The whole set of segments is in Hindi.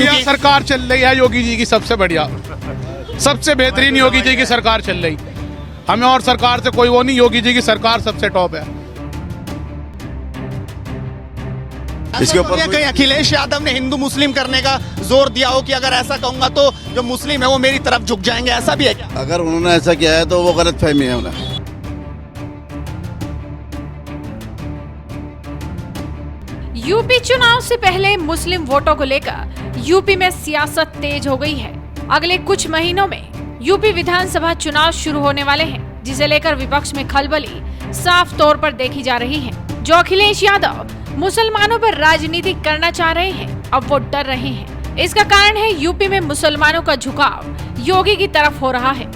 बढ़िया सरकार चल रही है योगी जी की, सबसे बढ़िया, सबसे बेहतरीन योगी जी की सरकार चल रही। हमें और सरकार से कोई वो नहीं, योगी जी की सरकार सबसे टॉप है। इसके ऊपर कहीं अखिलेश यादव ने हिंदू मुस्लिम करने का जोर दिया हो कि अगर ऐसा कहूंगा तो जो मुस्लिम है वो मेरी तरफ झुक जाएंगे, ऐसा भी है क्या? अगर उन्होंने ऐसा किया है तो वो गलत फहमी है उन्हें। यूपी चुनाव से पहले मुस्लिम वोटों को लेकर यूपी में सियासत तेज हो गई है। अगले कुछ महीनों में यूपी विधानसभा चुनाव शुरू होने वाले हैं, जिसे लेकर विपक्ष में खलबली साफ तौर पर देखी जा रही है। जो अखिलेश यादव मुसलमानों पर राजनीति करना चाह रहे हैं, अब वो डर रहे हैं। इसका कारण है यूपी में मुसलमानों का झुकाव योगी की तरफ हो रहा है,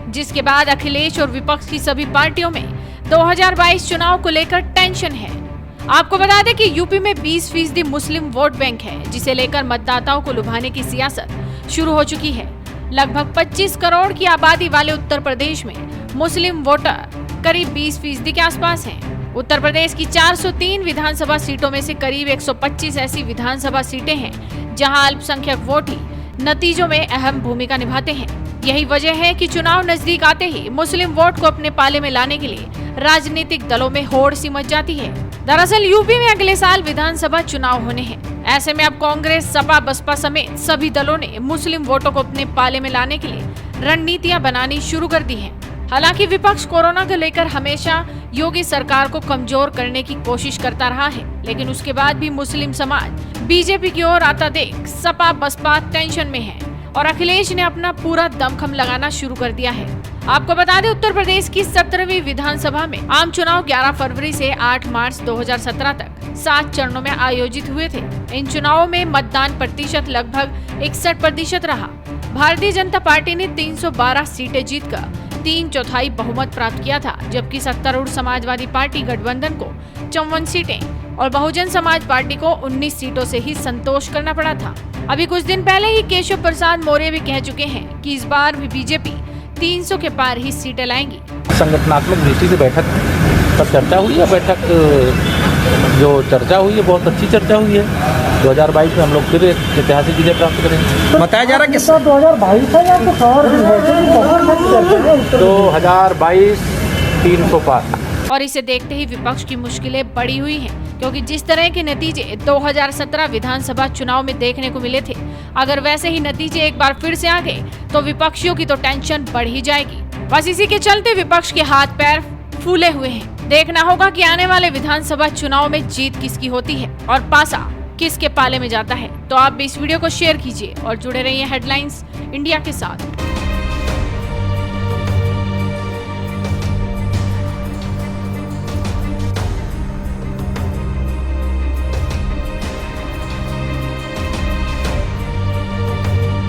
जिसके बाद अखिलेश और विपक्ष की सभी पार्टियों में 2022 चुनाव को लेकर टेंशन है। आपको बता दें कि यूपी में 20% मुस्लिम वोट बैंक है, जिसे लेकर मतदाताओं को लुभाने की सियासत शुरू हो चुकी है। लगभग 25 करोड़ की आबादी वाले उत्तर प्रदेश में मुस्लिम वोटर करीब 20% के आसपास हैं। उत्तर प्रदेश की 403 विधानसभा सीटों में से करीब 125 ऐसी विधानसभा सीटें हैं जहां अल्पसंख्यक वोट ही नतीजों में अहम भूमिका निभाते हैं। यही वजह है कि चुनाव नजदीक आते ही मुस्लिम वोट को अपने पाले में लाने के लिए राजनीतिक दलों में होड़ सी मच जाती है। दरअसल यूपी में अगले साल विधानसभा चुनाव होने हैं। ऐसे में अब कांग्रेस, सपा, बसपा समेत सभी दलों ने मुस्लिम वोटों को अपने पाले में लाने के लिए रणनीतियां बनानी शुरू कर दी हैं। हालांकि विपक्ष कोरोना को लेकर हमेशा योगी सरकार को कमजोर करने की कोशिश करता रहा है, लेकिन उसके बाद भी मुस्लिम समाज बीजेपी की ओर आता देख सपा, बसपा टेंशन में है और अखिलेश ने अपना पूरा दमखम लगाना शुरू कर दिया है। आपको बता दें, उत्तर प्रदेश की 17वीं विधानसभा में आम चुनाव 11 फरवरी से 8 मार्च 2017 तक 7 चरणों में आयोजित हुए थे। इन चुनावों में मतदान प्रतिशत लगभग 61% रहा। भारतीय जनता पार्टी ने 312 सीटें जीतकर 3/4 बहुमत प्राप्त किया था, जबकि सत्तारूढ़ समाजवादी पार्टी गठबंधन को 54 सीटें और बहुजन समाज पार्टी को 19 सीटों से ही संतोष करना पड़ा था। अभी कुछ दिन पहले ही केशव प्रसाद मौर्य भी कह चुके हैं कि इस बार भी बीजेपी 300 के पार ही सीटें लाएंगी। संगठनात्मक दृष्टि से बैठक पर चर्चा हुई है। बैठक जो चर्चा हुई है बहुत अच्छी चर्चा हुई है। 2022 में हम लोग फिर ऐतिहासिक विजय प्राप्त करेंगे। बताया जा रहा है कि 2022 है या कुछ और भी है? 2022 300 पार। और इसे देखते ही विपक्ष की मुश्किलें बढ़ी हुई हैं, क्योंकि जिस तरह के नतीजे 2017 विधानसभा चुनाव में देखने को मिले थे, अगर वैसे ही नतीजे एक बार फिर से आ गए तो विपक्षियों की तो टेंशन बढ़ ही जाएगी। बस इसी के चलते विपक्ष के हाथ पैर फूले हुए हैं। देखना होगा कि आने वाले विधानसभा चुनाव में जीत किसकी होती है और पासा किसके पाले में जाता है। तो आप भी इस वीडियो को शेयर कीजिए और जुड़े रहिए हेडलाइंस इंडिया के साथ।